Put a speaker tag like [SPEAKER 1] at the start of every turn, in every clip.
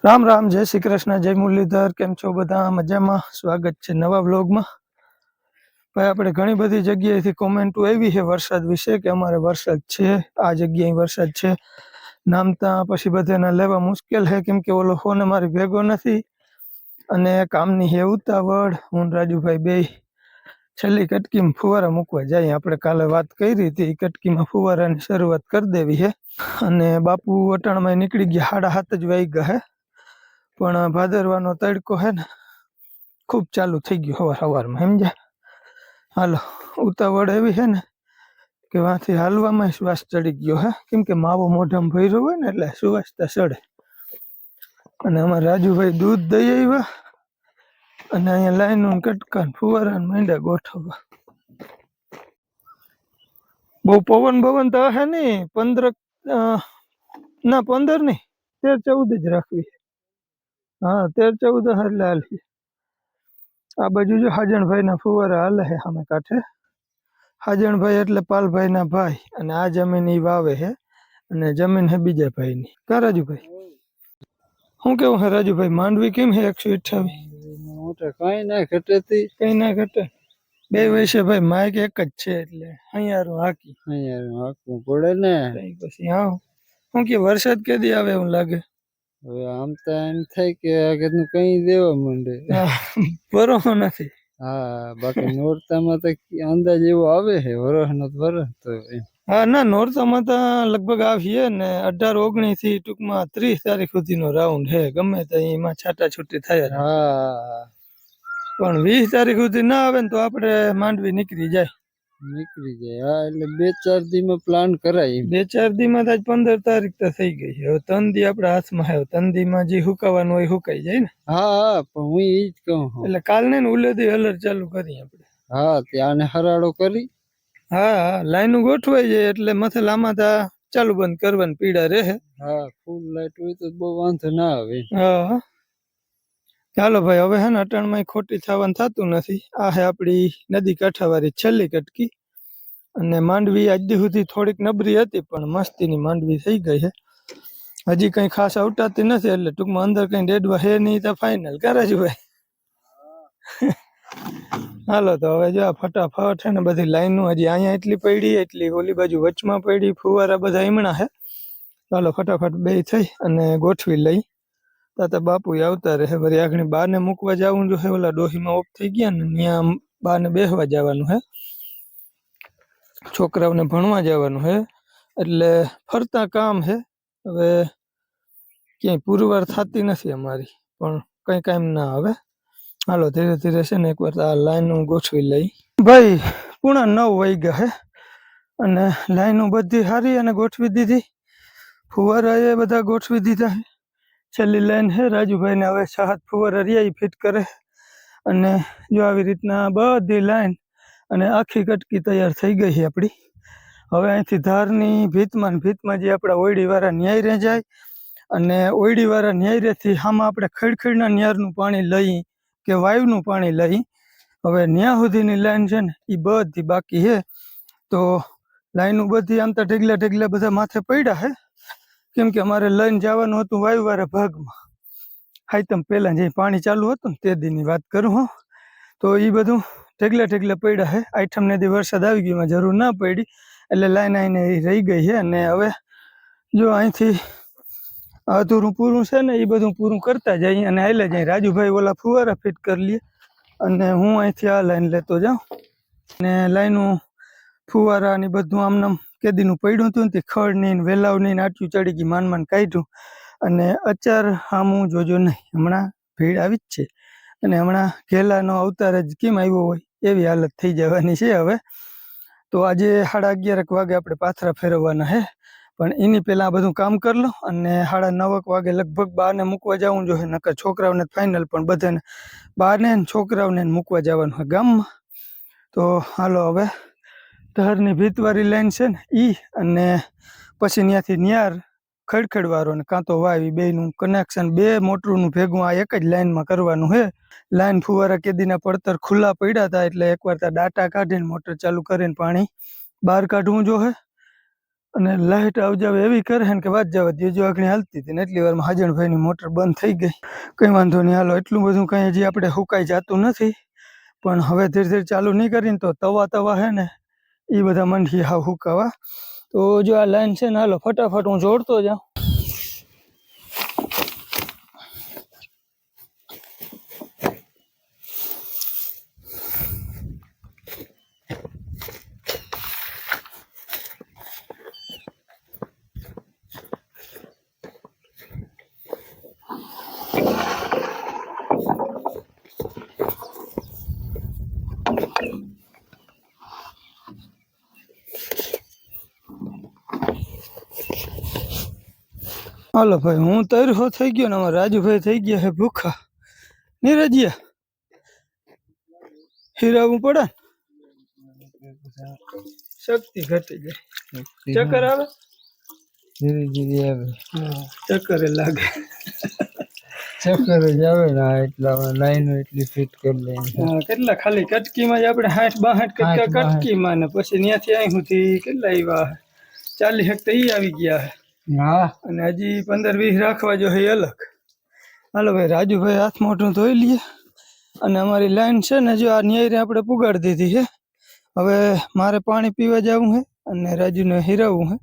[SPEAKER 1] રામ રામ, જય શ્રી કૃષ્ણ, જય મુરલીધર. કેમ છો બધા? મજામાં? સ્વાગત છે નવા વ્લોગમાં. ભાઈ આપણે ઘણી બધી જગ્યાએથી કોમેન્ટો આવી છે વરસાદ વિશે કે અમારે વરસાદ છે, આ જગ્યાએ વરસાદ છે. નામતા પછી બધાને લેવા મુશ્કેલ છે કેમ કે ઓલો ફોન અમારી ભેગો નથી અને કામની હે ઉતાવળ. હું રાજુભાઈ બે છેલ્લી કટકીમાં ફુવારા મૂકવા જાય. આપણે કાલે વાત કરી હતી, કટકીમાં ફુવારાની શરૂઆત કરી દેવી છે. અને બાપુ અટાણમાં નીકળી ગયા, 7:30 જ વાગ્યા હે. પણ ભાદરવાનો તડકો હે ને ખૂબ ચાલુ થઈ ગયો સવારમાં, સમજ્યા? હાલો, ઉતાવળ એવી છે ને કે વાંથી હાલવામાં શ્વાસ ચડી ગયો હે, કેમ કે માવો મોઢામાં ભર્યો હોય ને એટલે સુવાસતા ચડે. અને અમારા રાજુભાઈ દૂધ દઈ આવ્યા અને અહીંયા લાઈનો કટકા ફુવારા માંડ્યા ગોઠવવા. બહુ પવન તો હે નહીં. 15 નહીં, 13-14 જ રાખવી. હા, 13-14 એટલે હાલી. આ બાજુ જો હાજણભાઈ ના ફુવારા હાલે છે સામે કાંઠે. હાજણભાઈ એટલે પાલભાઈ ના ભાઈ, અને આ જમીન ઈ વાવે છે અને જમીન છે બીજા ભાઈ ની. કા રાજુભાઈ, શું કેવું છે રાજુભાઈ? માંડવી કેમ છે 128?
[SPEAKER 2] કઈ ના ઘટે,
[SPEAKER 1] કઈ ના ઘટે. બે વયસે ભાઈ માઇક એક જ છે એટલે અહીંયા
[SPEAKER 2] હાકવું પડે ને.
[SPEAKER 1] પછી હા, શું કે વરસાદ કેદી આવે એવું લાગે?
[SPEAKER 2] હવે આમ તો એમ થાય કે આગળનું કઈ દેવા માંડે.
[SPEAKER 1] બરોબર નથી.
[SPEAKER 2] હા, બાકી નોરતામાં તો અંદાજ એવો આવે છે વરસ નો વરસ તો.
[SPEAKER 1] હા ના, નોરતામાં તો લગભગ આવીએ ને 18-19 થી ટૂંકમાં 30 તારીખ સુધીનો રાઉન્ડ છે. ગમે તો એમાં છાટા છૂટી થાય.
[SPEAKER 2] હા,
[SPEAKER 1] પણ 20 તારીખ સુધી ના આવે ને તો આપણે માંડવી નીકળી જાય.
[SPEAKER 2] હા, એટલે 2-4 દી માં પ્લાન કરાય.
[SPEAKER 1] 2-4 દી માં તો 15 તારીખ તો થઈ ગઈ છે. હવે 3 દી આપણા હાથમાં છે. 3 દી માં જે હુકાવાનું હોય હુકાઈ જાય ને.
[SPEAKER 2] હા, પણ હું ઈ જ કહું
[SPEAKER 1] એટલે કાલને ઉલેદી હલર ચાલુ કરી આપણે.
[SPEAKER 2] હા, ત્યાં હરાડો કરી.
[SPEAKER 1] હા, લાઈન ગોઠવાઈ જાય એટલે મથે લાંબા તા ચાલુ બંધ કરવાની પીડા રહે.
[SPEAKER 2] હા, ફૂલ લાઈટ હોય તો બહુ વાંધો ના આવે.
[SPEAKER 1] હા, ચાલો ભાઈ, હવે હે ને અટાણમાં ખોટી થવાનું થતું નથી. આ હે આપણી નદી કાંઠાવાળી છેલ્લી કટકી. અને માંડવી આજ સુધી થોડીક નબળી હતી પણ મસ્તીની માંડવી થઈ ગઈ છે. હજી કઈ ખાસ અવટાતી નથી એટલે ટૂંકમાં અંદર કઈ ડેડવા હે નહીં તો ફાઇનલ. કરાજુભાઈ હાલો તો હવે જો ફટાફટ છે ને બધી લાઈનો હજી અહીંયા એટલી પડી, એટલી ઓલી બાજુ વચમાં પડી. ફુવારા બધા ઈમણા હે. ચાલો ફટાફટ બે થઈ અને ગોઠવી લઈ. તાતા બાપુ આવતા રહે. વળી આગળ બાને મૂકવા જવું જો હે. ઓલા ડોહીમાં ઓફ થઈ ગયા ને ત્યાં બાને બેસવા જવાનું હે. છોકરાઓને ભણવા જવાનું હે એટલે ફરતા કામ હે. હવે ક્યાંય પુરવાર થતી નથી અમારી, પણ કઈ કામ ના આવે. હાલો ધીરે ધીરે છે ને એકવાર આ લાઈન ગોઠવી લઈ. ભાઈ 9:30 વાગ્યા હે અને લાઈનો બધી સારી અને ગોઠવી દીધી. ફુવારા એ બધા ગોઠવી દીધા હે. છેલ્લી લાઈન હે રાજુભાઈ ને હવે 6 ફુવારા રહ્યા ફિટ કરે. અને જો આવી રીતના બધી લાઈન અને આખી કટકી તૈયાર થઈ ગઈ છે આપણી. હવે અહીંથી ધારની ભીતમાં જે આપણા ઓયડીવાળા ન્યાયરે જાય અને ઓયડીવાળા ન્યાયરેથી આમાં આપણે ખડખડના ન્યારનું પાણી લઈ કે વાયુનું પાણી લઈ. હવે ન્યા સુધીની લાઈન છે ને એ બધી બાકી છે. તો લાઈનો બધી આમ તો ઢગલા બધા માથે પડ્યા છે કેમ કે અમારે લઈને જવાનું હતું વાયુવાળા ભાગમાં. હાઈતમ પહેલાં જે પાણી ચાલુ હતું ને તે દીની વાત કરું હું. તો એ બધું ઢગલા પડ્યા છે. આઈટમને દી વરસાદ આવી ગયો, એમાં જરૂર ના પડી એટલે લાઈન આવીને રહી ગઈ છે. અને હવે જો અહીંથી અધૂરું પૂરું છે ને એ બધું પૂરું કરતા જઈએ અને હાલે જાય. રાજુભાઈ ઓલા ફુવારા ફિટ કરી લે અને હું અહીંથી આ લાઈન લેતો જાઉં. અને લાઈનું ફુવારા ને બધું આમનામ કેદીનું પડ્યું હતું ને તે ખડની વેલાવની આટલું ચડી ગઈ, માન કાઢ્યું. અને અચાર હામું જોજો નહીં, હમણાં ભીડ આવી જ છે. અને હમણાં ઘેલાનો અવતાર જ કેમ આવ્યો હોય એવી હાલત થઈ જવાની છે હવે. તો આજે 11:30 વાગે આપણે પાથરા ફેરવવાના છે, પણ એની પહેલાં આ બધું કામ કરી લો. અને 9:30 વાગે લગભગ બાને મૂકવા જવું જોઈએ, નકર છોકરાઓને ફાઇનલ પણ બધાને બાને છોકરાઓને મૂકવા જવાનું હોય ગામમાં. તો હાલો હવે ધારની ભીતવાળી લાઈન છે ને એ અને પછી ત્યાંથી ન્યાર ખડખડવાળો ને કાં તો વાવી બેનું કનેક્શન 2 મોટરનું ભેગું આ એક જ લાઈનમાં કરવાનું છે. લાઈન ફુવારા કેદીના પડતર ખુલ્લા પડ્યા હતા એટલે એકવાર ત્યાં ડાટા કાઢીને મોટર ચાલુ કરીને પાણી બહાર કાઢવું જોઈએ. અને લાઇટ આવજાવ એવી કરે ને કે વાત જવા દે. જો આગળ હાલતી હતી ને એટલી વારમાં હાજણભાઈની મોટર બંધ થઈ ગઈ. કંઈ વાંધો નહીં, હાલો એટલું બધું કંઈ હજી આપણે હુકાઈ જતું નથી, પણ હવે ધીરે ધીરે ચાલુ નહીં કરીને તો તવા હે ને એ બધા મંડી હાવ હુકાવા. તો જો આ લાઈન છે ને, હાલો ફટાફટ હું જોડતો જાઉં. હાલો ભાઈ, હું તૈયાર થઈ ગયો ને અમારા રાજુભાઈ થઈ ગયા છે ભૂખા. નીરજિયા હીરાવું પડે ને, શક્તિ ઘટી જાય, ચક્કર આવે,
[SPEAKER 2] ધીરે ધીરે આવે,
[SPEAKER 1] ચક્કર લાગે,
[SPEAKER 2] ચક્કર જ આવે ને. એટલા લાઈનો એટલી ફિટ કરી લે.
[SPEAKER 1] કેટલા ખાલી કટકીમાં જ આપણે 60-62 કટકા કટકીમાં ને પછી ત્યાંથી અહીં સુધી કેટલા આવ્યા 40 હેક્ટર ઈ આવી ગયા છે.
[SPEAKER 2] હા,
[SPEAKER 1] અને હજી 15-20 રાખવા જો હે અલગ. હાલો ભાઈ, રાજુભાઈ હાથ મોઢું ધોઈ લઈએ. અને અમારી લાઈન છે ને, જો આ ન્યાયરે આપણે પુગાડી દીધી છે. હવે મારે પાણી પીવા જવું છે અને રાજુને હીરાવવું છે.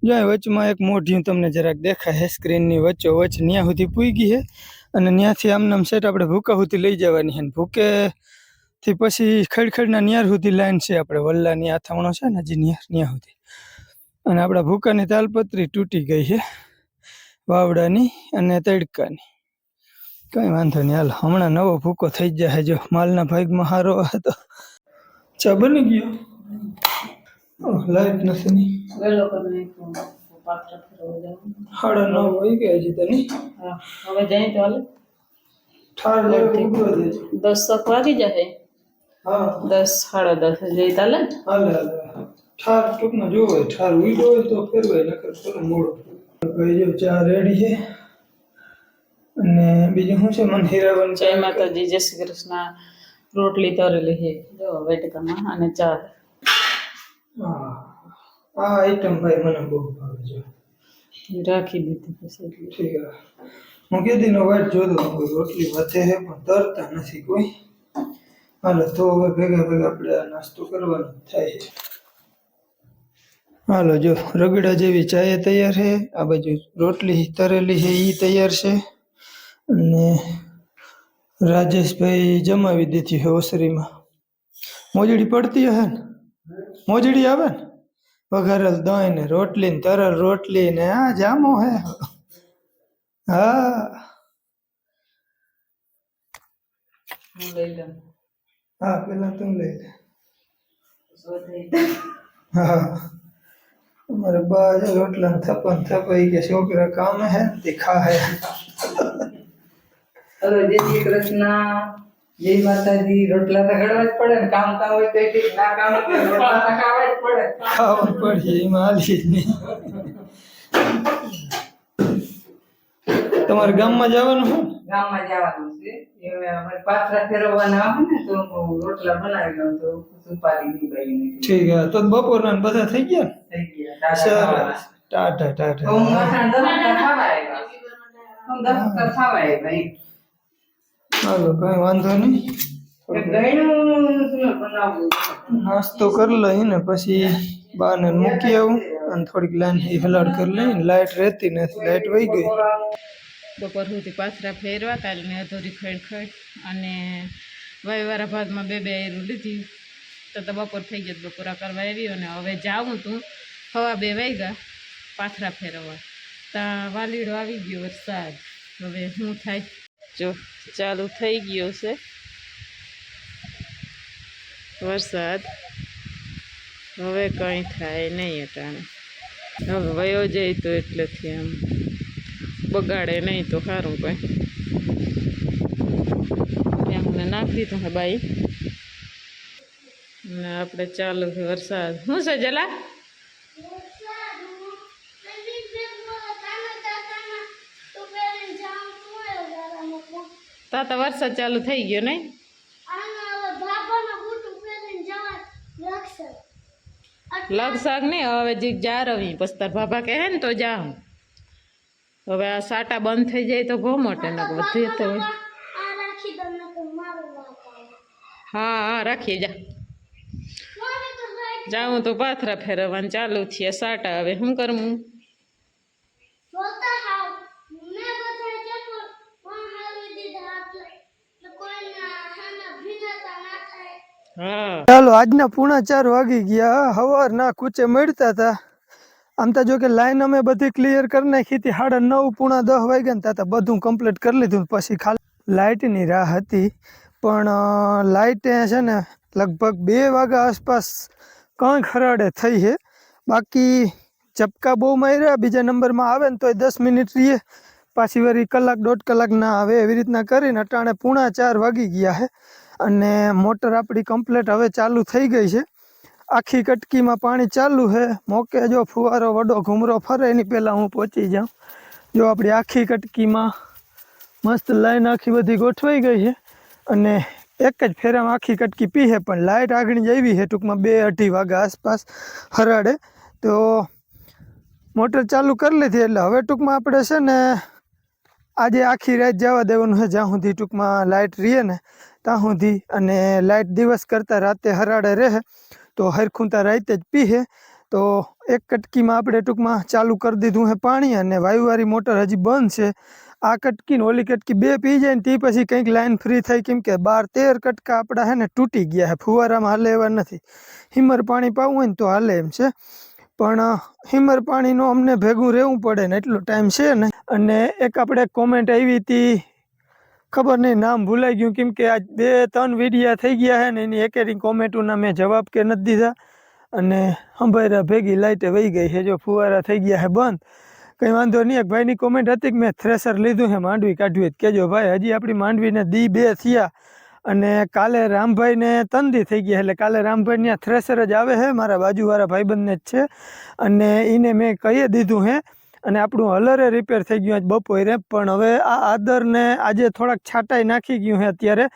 [SPEAKER 1] જો વચમાં એક મોઢિયું તમને જરાક દેખાય છે સ્ક્રીનની વચ્ચો વચ્ચ, ત્યાં સુધી પૂગી છે. અને ત્યાંથી આમનામ સેટ આપણે ભૂકા સુધી લઈ જવાની છે. ભૂકેથી પછી ખડખડના ન્યાર સુધી લાઈન છે આપણે વલ્લાની આથામણો છે ને હજી ન્યા સુધી. અને આપણા ભૂકાની તાલપત્રી તૂટી ગઈ છે વાવડાની અને તડકાની. કંઈ વાંધો નહીં, હાલ હમણાં નવો ભૂકો થઈ જાય. જો માલના ભાગમાં સારો હતો. ચા બની ગયો, લાઈટ નથી નહીં. 9:30 વાગી ગયા હજી તો નહીં.
[SPEAKER 3] હવે જાય તો હાલે,
[SPEAKER 1] ઠાર જેવો ઉભરો દેજો.
[SPEAKER 3] 10 વાગી જશે.
[SPEAKER 1] હા
[SPEAKER 3] 10-10:30 જઈ તાલે.
[SPEAKER 1] હાલે ઠાર ટૂંકમાં જોવો હોય, ઠાર ઉઈડો હોય તો ફેરવાય, નકર થોડો મોડો. ભાઈ જો ચા રેડી છે. અને બીજું શું છે, મને હીરાવન
[SPEAKER 3] જય માતાજી, જય શ્રી કૃષ્ણ. રોટલી તરેલી છે જો વેટકામાં અને ચા.
[SPEAKER 1] હા આ આઈટમ ભાઈ મને બહુ ભાવે છે.
[SPEAKER 3] રાખી દીધી પછી.
[SPEAKER 1] ઠીક છે, હું કેદીનો વાટ જોતો કોઈ રોટલી વધે છે પણ તરતા નથી કોઈ. હાલો તો હવે ભેગા આપણે આ નાસ્તો કરવાનો થાય છે. હાલો જો રગડા જેવી ચાય તૈયાર છે. આ બાજુ રોટલી તરેલી છે એ તૈયાર છે. અને રાજેશભાઈ જમાવી દીધી છે ઓસરીમાં. મોજડી પડતી હે ને, મોજડી આવે ને, વઘારેલ દહીં ને રોટલી ને તરલ રોટલી ને આ જામો હે. હા હા પેલા તું લઈ લે. હા અમારે બા રોટલા થપાઈ ગયા. છોકરા કામ હે તે ખા હે.
[SPEAKER 4] હલો, જય શ્રી કૃષ્ણ, જય માતાજી. રોટલા તો ઘડવા જ પડે ને, કામ હોય તો ઠીક, ના કામ હોય તો રોટલા તો ખાવા જ પડે.
[SPEAKER 1] ખાવા પડીએ એમાં હાલી જ નહીં. તમારે ગામમાં જવાનું હોય ને?
[SPEAKER 4] ગામમાં જવાનું છે, હવે અમારે પાથરા ફેરવવાના આવે ને તો હું રોટલા બનાવી લઉં તો સુપારી ની બાઈ.
[SPEAKER 1] ઠીક હે, તો બપોરના ને બધા થઈ ગયા ને?
[SPEAKER 4] થઈ ગયા.
[SPEAKER 1] સરસ, ટાટા.
[SPEAKER 4] હું મઠા 10 ખાવા આવ્યા. હું 10 ખાવા આવ્યા.
[SPEAKER 1] હાલો કઈ વાંધો નહીં,
[SPEAKER 4] ગયણું બનાવવું.
[SPEAKER 1] નાસ્તો કરી લઈ ને પછી બાને મૂકી આવું અને થોડીક લાઈન હલાડ કરી લઈ. લાઈટ રહેતી નથી, લાઈટ વહી ગઈ.
[SPEAKER 3] બપોર સુધી પાથરા ફેરવા કાલની અધૂરી ખડ અને વાયવાળા ભાગમાં બે એરું લીધી તો બપોર થઈ ગયો. બપોરા કરવા આવી અને હવે જાઉં તું 2:15 વાગ્યા પાથરા ફેરવવા. ત્યાં વાલીડો આવી ગયો વરસાદ. હવે શું થાય જો ચાલુ થઈ ગયો છે વરસાદ. હવે કંઈ થાય નહીં અટાણે. હવે વયો જાય તો એટલેથી આમ બગાડે નહીં તો સારું. કંઈ ત્યાં મને નાખી દીધું હે બાઈ. ને આપણે ચાલુ છે વરસાદ. શું છે જલા? તાતા વરસાદ ચાલુ થઈ ગયો નહીં? લગ શાક નહીં હવે જીક જા રવી પછી તાર બાબા કહે ને તો જાઉં હવે આ સાટા બંધ થઈ જાય તો બહુ મોટે ને વધુ તો હોય હા હા રાખીએ જા જાઉં તો પાથરા ફેરવવાનું ચાલુ થયા સાટા હવે શું કરવું હા
[SPEAKER 1] ચાલો આજના 4:30 વાગી ગયા હવારના કૂચે મળતા હતા આમ તો જો કે લાઈન અમે બધી ક્લિયર કરી નાખી હતી 9:30 10 વાગ્યા ને ત્યાં બધું કમ્પ્લીટ કરી લીધું પછી ખાલી લાઇટની રાહ હતી પણ લાઇટ છે ને લગભગ 2 વાગ્યા આસપાસ કંઈક હરાડે થઈ છે બાકી ઝપકા બહુ માર્યા બીજા નંબરમાં આવે ને તોય 10 મિનિટ રહીએ પાછી વળી કલાક 1.5 કલાક ના આવે એવી રીતના કરીને અટાણે 3:45 વાગી ગયા છે અને મોટર આપણી કમ્પ્લીટ હવે ચાલુ થઈ ગઈ છે આખી કટકીમાં પાણી ચાલુ છે મોકે જો ફુવારો વડો ઘૂમરો ફરે એની પહેલાં હું પહોંચી જાઉં જો આપણી આખી કટકીમાં મસ્ત લાઈન આખી બધી ગોઠવાઈ ગઈ છે અને એક જ ફેરામાં આખી કટકી પીહે પણ લાઇટ આગળ જ આવી છે ટૂંકમાં 2-2:30 વાગ્યા આસપાસ હરાડે તો મોટર ચાલુ કરી લીધી એટલે હવે ટૂંકમાં આપણે છે ને આજે આખી રાત જવા દેવાનું છે જ્યાં સુધી ટૂંકમાં લાઇટ રહીએ ને ત્યાં સુધી અને લાઇટ દિવસ કરતાં રાતે હરાડે રહે તો હરખુંતા રાતે જ પીહે તો એક કટકીમાં આપણે ટૂંકમાં ચાલુ કરી દીધું છે પાણી અને વાયુવાળી મોટર હજી બંધ છે આ કટકી ને ઓલી કટકી 2 પી જાય ને તે પછી કંઈક લાઈન ફ્રી થઈ કેમ કે 12-13 કટકા આપણા છે ને તૂટી ગયા છે ફુવારામાં હાલે એવા નથી હિમર પાણી પાવું હોય ને તો હાલે એમ છે પણ હિમર પાણીનું અમને ભેગું રહેવું પડે ને એટલો ટાઈમ છે ને અને એક આપણે કોમેન્ટ આવી હતી ખબર નહીં નામ ભૂલાઈ ગયું કેમ કે આજ 2-3 વિડીયા થઈ ગયા છે ને એની એકેરી કોમેન્ટોના મેં જવાબ કે નથી દીધા અને સંભાળ્યા ભેગી લાઇટે વહી ગઈ છે જો ફુવારા થઈ ગયા છે બંધ કંઈ વાંધો નહીં એક ભાઈની કોમેન્ટ હતી કે મેં થ્રેસર લીધું છે માંડવી કાઢવી જ કહેજો ભાઈ હજી આપણી માંડવીને દી 2 થયા અને કાલે રામભાઈને 3 દી થઈ ગયા એટલે કાલે રામભાઈ ત્યાં થ્રેસર જ આવે છે મારા બાજુવાળા ભાઈબંધને જ છે અને એને મેં કહી દીધું છે અને આપણું હલરે રિપેર થઈ ગયું આજ બપોરે પણ હવે આ આદરને આજે થોડાક છાંટાઈ નાખી ગયું છે અત્યારે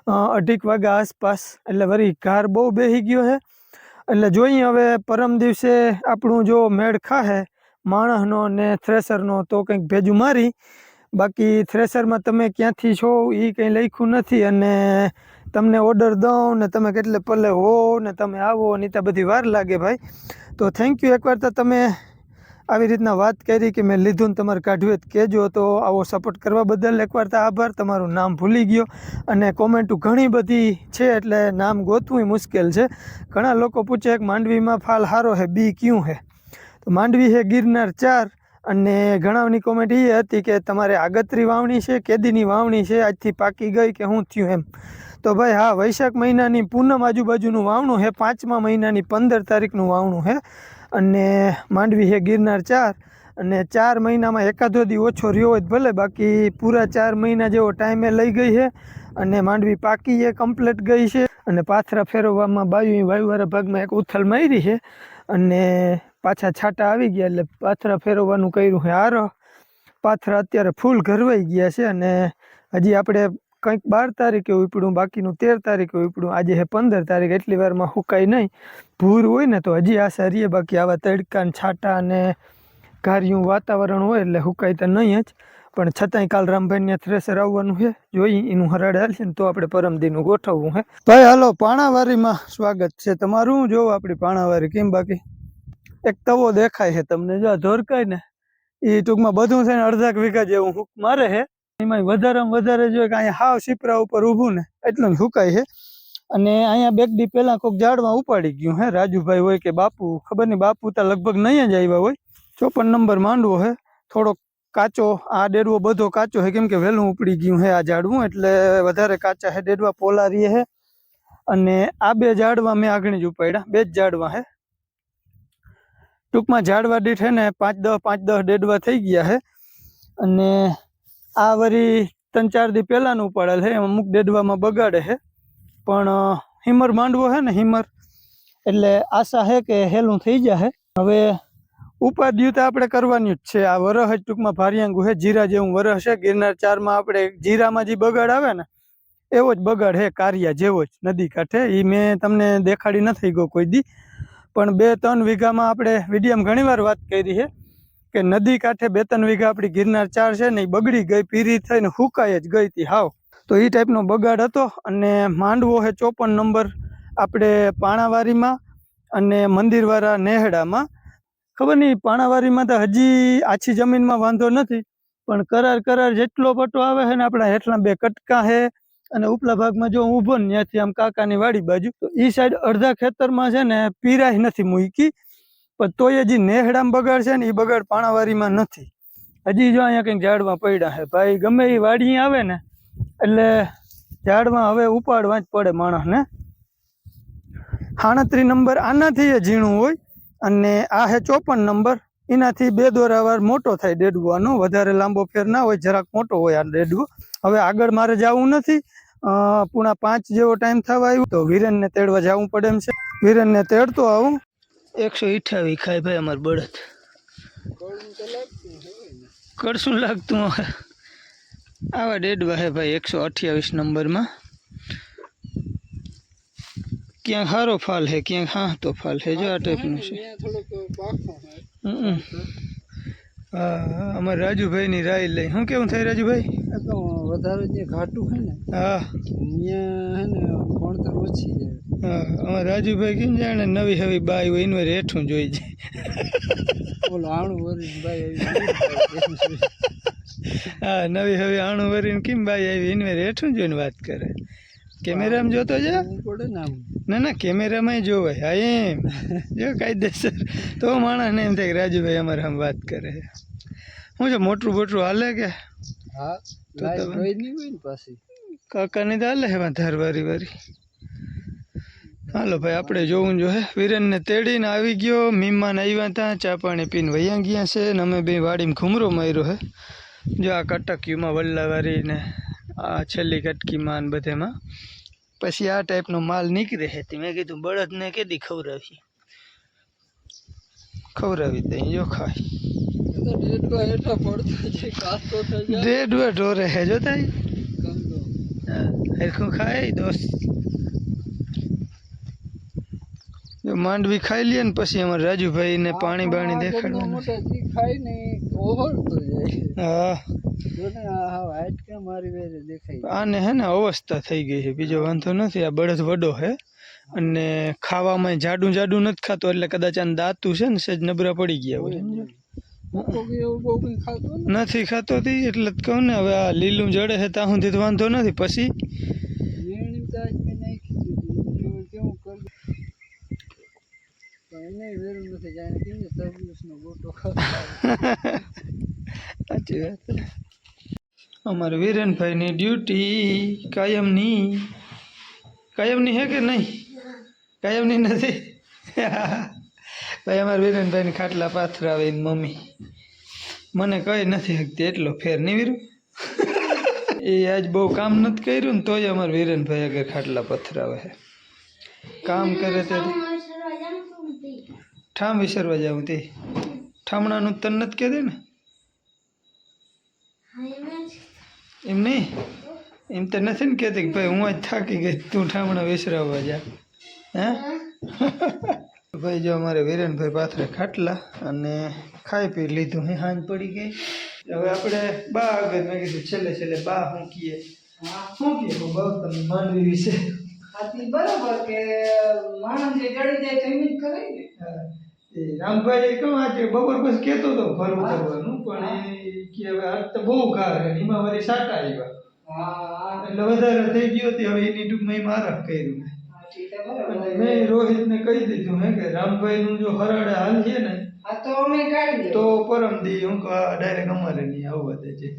[SPEAKER 1] 2:30 વાગ્યા આસપાસ એટલે વળી ઘાર બહુ બેસી ગયો છે એટલે જોઈએ હવે પરમ દિવસે આપણું જો મેળ ખાહે માણસનો ને થ્રેસરનો તો કંઈક ભેજું મારી બાકી થ્રેસરમાં તમે ક્યાંથી છો એ કંઈ લખ્યું નથી અને તમને ઓર્ડર દઉં ને તમે કેટલે પલે હો ને તમે આવો ને ત્યાં બધી વાર લાગે ભાઈ તો થેન્ક યુ એકવાર તો તમે આવી રીતના વાત કરી કે મેં લીધું ને તમારે કાઢવું જ કહેજો તો આવો સપોર્ટ કરવા બદલ એકવાર તો આભાર તમારું નામ ભૂલી ગયો અને કોમેન્ટો ઘણી બધી છે એટલે નામ ગોતવું મુશ્કેલ છે ઘણા લોકો પૂછે કે માંડવીમાં ફાલ સારો છે બી ક્યું છે તો માંડવી છે ગિરનાર 4 અને ઘણાની કોમેન્ટ એ હતી કે તમારે આગતરી વાવણી છે કેદીની વાવણી છે આજથી પાકી ગઈ કે શું થયું એમ તો ભાઈ હા વૈશાખ મહિનાની પૂનમ આજુબાજુનું વાવણું છે 5મા મહિનાની 15 તારીખનું વાવણું છે અને માંડવી છે ગિરનાર 4 અને 4 મહિનામાં એકાદો દી ઓછો રહ્યો હોય ભલે બાકી પૂરા 4 મહિના જેવો ટાઈમે લઈ ગઈ છે અને માંડવી પાકી એ કમ્પ્લીટ ગઈ છે અને પાથરા ફેરવવામાં વાયુવાળા ભાગમાં એક ઉથલ મારી છે અને પાછા છાંટા આવી ગયા એટલે પાથરા ફેરવવાનું કર્યું છે આરો પાથરા અત્યારે ફૂલ ઘરવાઈ ગયા છે અને હજી આપણે કંઈક 12 તારીખે ઉપડ્યું બાકીનું 13 તારીખે ઉપડ્યું આજે છે 15 તારીખ એટલી વારમાં સુકાય નહીં ભૂર હોય ને તો હજી આશા રહીએ બાકી આવા તડકા ને છાંટા અને ઘારિયું વાતાવરણ હોય એટલે સુકાય તો નહીં જ પણ છતાંય કાલ રામભાઈને થ્રેસર આવવાનું છે જોઈ એનું હરાડે હાલશે ને તો આપણે પરમદીનું ગોઠવવું છે ભાઈ હાલો પાણાવારીમાં સ્વાગત છે તમારું જોવો આપણી પાણાવારી કેમ બાકી એક તવો દેખાય છે તમને જો ધોરકાય ને એ ટૂંકમાં બધું છે ને અડધા વીઘા જેવું હુક મારે છે એમાં વધારેમાં વધારે જોઈએ કે અહીંયા હાવ સીપરા ઉપર ઊભું ને એટલું સુકાય છે અને અહીંયા બેગડી પહેલાં કોઈક ઝાડમાં ઉપાડી ગયું હે રાજુભાઈ હોય કે બાપુ ખબર નહીં બાપુ તો લગભગ નહીં જ આવ્યા હોય 54 નંબર માંડવો છે થોડોક કાચો આ ડેડવો બધો કાચો છે કેમ કે વહેલું ઉપડી ગયું છે આ ઝાડવું એટલે વધારે કાચા છે ડેડવા પોલારીએ છે અને આ 2 ઝાડવા મેં આગળ જ ઉપાડ્યા 2 જ ઝાડવા છે ટૂંકમાં ઝાડવા દીઠ છે ને 5-10 ડેડવા થઈ ગયા છે અને આ વરી 3-4 દી પહેલાંનું ઉપાડેલ છે અમુક ડેડવામાં બગાડે છે પણ હિમર માંડવો છે ને હિમર એટલે આશા છે કે હેલું થઈ જશે હવે ઉપાડ્યું તો આપણે કરવાની જ છે આ વરહ જ ટૂંકમાં ભારિયાંગું છે જીરા જેવું વરહ છે ગિરનાર 4માં આપણે જીરામાં જે બગાડ આવે ને એવો જ બગાડ છે કારિયા જેવો જ નદી કાંઠે એ મેં તમને દેખાડી નથી ગયો કોઈ દી પણ 2-3 વીઘામાં આપણે વિડીયોમાં ઘણીવાર વાત કરી છે કે નદી કાંઠે 2-3 વીઘા આપણી ગિરનાર 4 છે ને એ બગડી ગઈ, પીરી થઈને હુકાઈ જ ગઈ હતી હાવ. તો એ ટાઈપનો બગાડ હતો. અને માંડવો છે 54 નંબર આપણે પાણાવારીમાં અને મંદિરવાળા નેહડામાં. ખબર નહીં, પાણાવારીમાં તો હજી આછી જમીનમાં વાંધો નથી, પણ કરાર જેટલો પટ્ટો આવે છે ને આપણા હેઠલા 2 કટકા છે અને ઉપલા ભાગમાં જો ઊભો ને ત્યાંથી આમ કાકાની વાડી બાજુ, તો એ સાઈડ અડધા ખેતરમાં છે ને પીરાય નથી મૂકી, પણ તોય હજી નેહડામાં બગાડ છે ને એ બગાડ પાણાવારીમાં નથી. હજી જો અહીંયા કંઈક ઝાડમાં પડ્યા છે ભાઈ. ગમે એ વાડી આવે ને એટલે ઝાડમાં હવે ઉપાડવા જ પડે માણસને. 38 નંબર આનાથી ઝીણું હોય અને આ છે 54 નંબર, એનાથી 2 દોરાવાર મોટો થાય ડેડવાનો, વધારે લાંબો ફેર ના હોય, જરાક મોટો હોય આ ડેડવો. હવે આગળ મારે જવું નથી, 4:45 જેવો ટાઈમ થવા આવ્યો, તો વિરેનને તેડવા જવું પડે એમ છે. વિરેનને તેડતો આવું. 128 ખાય ભાઈ અમાર બળદ. કરશું લાગતું હવે. આવા ડેડવા હે ભાઈ 128 નંબરમાં. ક્યાંક સારો ફાલ છે, ક્યાંક હાંતો ફાલ છે, જો આ ટાઈપનું છે. હા, અમારે રાજુભાઈની રાય લઈ. શું કેવું થાય રાજુભાઈ?
[SPEAKER 2] વધારે જે ઘાટું છે ને
[SPEAKER 1] હા
[SPEAKER 2] ત્યાં હે ને ભણતર ઓછી છે.
[SPEAKER 1] હા, અમારે રાજુભાઈ કેમ જાણે નવી હવી બાઈ હોય એનું રેઠું જોઈ જાય.
[SPEAKER 2] ઓલો આણું વરી બાઈ
[SPEAKER 1] હા, નવી હવે આણું વરીને કેમ બાઈ આવી એને રેઠું જોઈને વાત કરે. કેમેરામાં જોતો છે
[SPEAKER 2] પડે ને આમ.
[SPEAKER 1] ના કેમેરામાં જોવાય. હા એમ જો કાયદેસર તો માણસને એમ થાય કે રાજુભાઈ અમારે આમ વાત કરે. શું છે મોટરું બોટરું હાલે કે?
[SPEAKER 2] હા, લાઈટ ગઈ નહીં હોય ને પાછી.
[SPEAKER 1] કાકાની તો હાલે એમાં ધારવારી. હાલો ભાઈ, આપણે જોવું જોઈએ. વિરેનને તેડીને આવી ગયો, મહેમાન આવ્યા હતા, ચા પાણી પીને વૈયા ગયા છે ને અમે બે વાડીમાં ઘૂમરો માર્યો છે. જો આ કટકીમાં વલ્લાવારી ને આ છેલ્લી કટકીમાં ને બધેમાં પછી આ ટાઈપનો માલ નીકળે છે. મેં કીધું બળદને કેદી ખવડાવી દઈ, જો ખાય. ડેડવા ઢોરે હે જોતા હરખું ખાય દોસ્ત. જો માંડવી ખાઈ લઈએ ને પછી અમારે રાજુભાઈ ને પાણી બાણી દેખાડવાનું. હા, આને હે ને અવસ્થા થઈ ગઈ છે, બીજો વાંધો નથી. આ બળદ વડો છે અને ખાવામાં જાડું નથી ખાતો, એટલે કદાચ આને દાંતું છે ને સેજ નબળા પડી ગયા હોય. નથી ખાતો તી એટલે જ કહું ને. હવે આ લીલું જડે છે ત્યાં સુધી વાંધો નથી, પછી સાચી વાત. અમારે વિરેનભાઈની ડ્યુટી કાયમની હે કે નહીં? કાયમની નથી. ભાઈ અમારે વિરેનભાઈની ખાટલા પાથરાવે એની મમ્મી. મને કઈ નથી શકતી એટલો ફેર નહીં વીરું. એ આજ બહુ કામ નથી કર્યું ને તોય અમારે વિરેનભાઈ આગળ ખાટલા પથરાવે છે. કામ કરે તે ઠામ વિસરવા જાઉં તે ઠામણાનું તન નથી કહેતી ને એમ નહીં. એમ તો નથી ને કહેતી કે ભાઈ હું આજ થાકી ગઈ, તું ઠામણા વિસરાવવા જા. હે ભાઈ જો અમારે વિરેનભાઈ પાથરે ખાટલા અને ખાઈ પી લીધું. હે હાંજ પડી ગઈ. હવે આપણે બા આગળ મેં કીધું છેલ્લે બા શું કીએ બહુ તમે માંડવી વિશે.
[SPEAKER 4] બરોબર કે માણસ જે જડી જાય તો એમ જ કરે ને.
[SPEAKER 1] રામભાઈ કહું આજે બપોર પછી કહેતો હતો ફરવું કરવાનું, પણ એ કે હવે આજ તો બહુ ઘા એમાં વળી સાટા આવ્યા એટલે વધારે થઈ ગયો હતી. હવે એની ટૂંકમાં એમાં આરામ કર્યું. મેં રોહિતને કહી દીધું હે કે રામભાઈ નું જો હરાડે હાલ છે ને તો પરમદી હું ડાયરેક્ટ અમારે નહીં આવવા દે છે.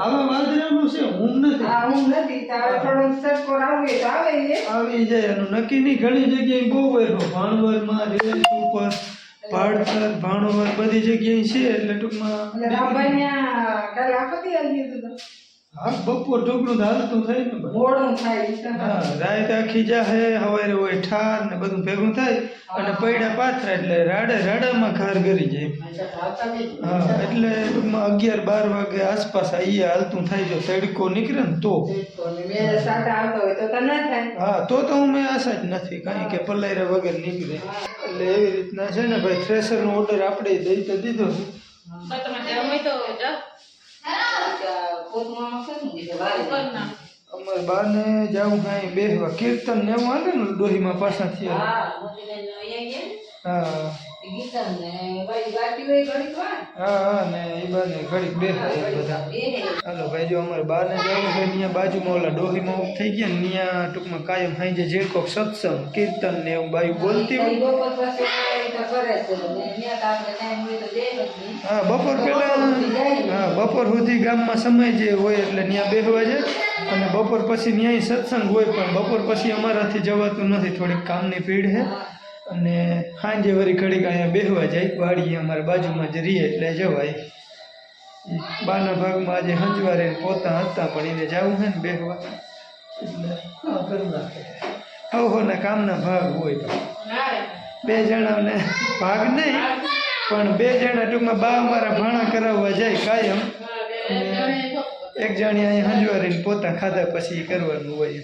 [SPEAKER 1] આવા વાદળાનું છે, હું નથી આવી જાય એનું નક્કી નહીં. ઘણી જગ્યાએ બહુ હોય ભાણવરમાં રેલ ઉપર ભાડસર ભાણવર બધી જગ્યાએ છે એટલે ટૂંકમાં હા બપોર ઢોકળું તો હાલતું થાય ને બસ.
[SPEAKER 4] મોડું થાય ઈ તો
[SPEAKER 1] હા રાત આખી જાહે હવારે હોય ઠાર ને બધું ભેગું થાય અને પૈડા પાથરા એટલે રાડામાં ખાર ગરી જાય. હા એટલે ટૂંકમાં 11-12 વાગે આસપાસ અહીંયા હાલતું થાય જો તડકો નીકળે ને તો.
[SPEAKER 4] બે સાટા આવતો હોય તો ના થાય.
[SPEAKER 1] હા તો હું મેં આશા જ નથી કારણ કે પલાયરા વગર નીકળે એટલે એવી રીતના છે ને ભાઈ થ્રેશરનો ઓર્ડર આપણે દઈ તો દીધો છે.
[SPEAKER 3] તમારે જવું હોય તો જાઓ.
[SPEAKER 4] પોતમાં શું કીધું વારે
[SPEAKER 3] કરના.
[SPEAKER 1] અમારે બાને જાવું કાંઈ બેહવા કીર્તન ને એવું હાલે ને ડોહીમાં પાછા થયા.
[SPEAKER 4] હા મોતીબેન અહીંયા ગયા
[SPEAKER 1] હા
[SPEAKER 4] ગીતા ને ભાઈ ગાડી હોય ઘડીક વાર
[SPEAKER 1] હા ને એ બાને ઘડીક બેહાય બધા. હાલો ભાઈ જો અમારે બાને જવું છે ત્યાં બાજુમાં ઓલા ડોહીમાં ઊભ થઈ ગયા ને ત્યાં ટૂંકમાં કાયમ હાંજે જે કોક સત્સંગ કીર્તન ને એવું બાયું બોલતી હોય.
[SPEAKER 4] બપોર પછી તો કરે છે ને ત્યાં તો આપણે ટાઈમ હોય તો જઈ નથી.
[SPEAKER 1] હા બપોર પહેલા હા બપોર સુધી ગામમાં સમય જે હોય એટલે ત્યાં બેહવા જાય અને બપોર પછી ત્યાંય સત્સંગ હોય પણ બપોર પછી અમારાથી જવાતું નથી થોડીક કામની ભીડ છે અને સાંજે વળી ઘડીક અહીંયા બેહવા જાય વાડીએ અમારા બાજુમાં જ રહીએ એટલે જવાય. બાના ભાગમાં આજે હંજવારે પોતા હતા પણ એને જવું છે ને બેહવા એટલે હા કરી નાખે. હવના કામના ભાગ હોય બે જણાને ભાગ નહીં પણ બે જણા ટૂંકમાં બા અમારા ભાણા કરાવવા જાય કાયમ. એક જણી અહીંયા હંજવારીને પોતા ખાધા પછી કરવાનું હોય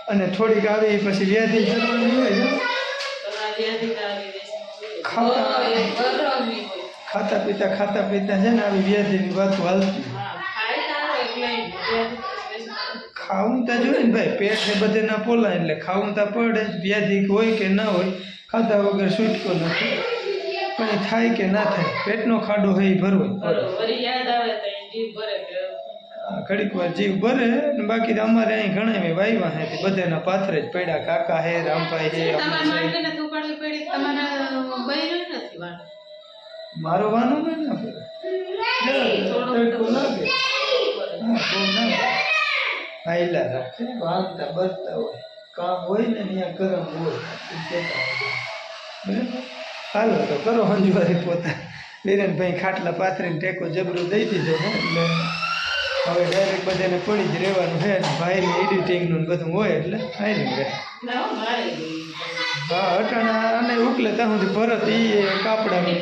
[SPEAKER 1] અને થોડીક આવી પછી વ્યાધી કરવાની હોય. ખાતા પીતા છે ને આવી વ્યાધીની વાતો હાલતી. ખાવું તો જોઈએ ને ભાઈ પેટ ને બધે ના પોલાય એટલે ખાવું તો પડે જ. વ્યાધિ હોય કે ના હોય ખાધા વગર છૂટકો નથી પણ એ થાય કે ના થાય પેટનો ખાડો હોય એ ભરવો જ પડે. ઘડીક વાર જીવ ભરે ને બાકી તો અમારે અહીં ઘણા વાયવા હે બધાના પાથરે જ પડ્યા. કાકા હે રામભાઈ હે મારો વાનો ને ના પડે તડકો લાગે બહુ ના હાઈલા રાખે વાંચતા બરતા હોય કામ હોય ને ત્યાં ગરમ હોય બરાબર. હાલો તો કરો હંજવારી પોતા. વિરેનભાઈ ખાટલા પાથરીને ટેકો જબરો દઈ દીધો એટલે હવે ડાયરેક્ટ બધાને પડી જ રહેવાનું છે ને ભાઈને એડિટિંગનું બધું હોય એટલે હાઈલી રહે. હા અટાણા અને ઉકલે ત્યાં સુધી ભરત એ કાપડાનું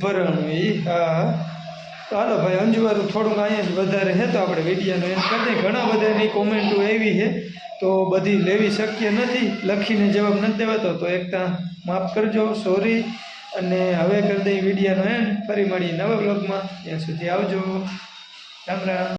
[SPEAKER 1] ભરવાનું એ હા. તો હાલો ભાઈ અંજવારું થોડુંક અહીંયા જ વધારે છે તો આપણે વિડીયોનો એમ કરી ઘણા બધાની કોમેન્ટો એવી છે તો બધી લેવી શક્ય નથી લખીને જવાબ નથી દેવાતો તો એકતા માફ કરજો સોરી. અને હવે કરી દઈ વિડીયોનો એન્ડ ફરી મળી નવા બ્લોગમાં ત્યાં સુધી આવજો રામ રામ.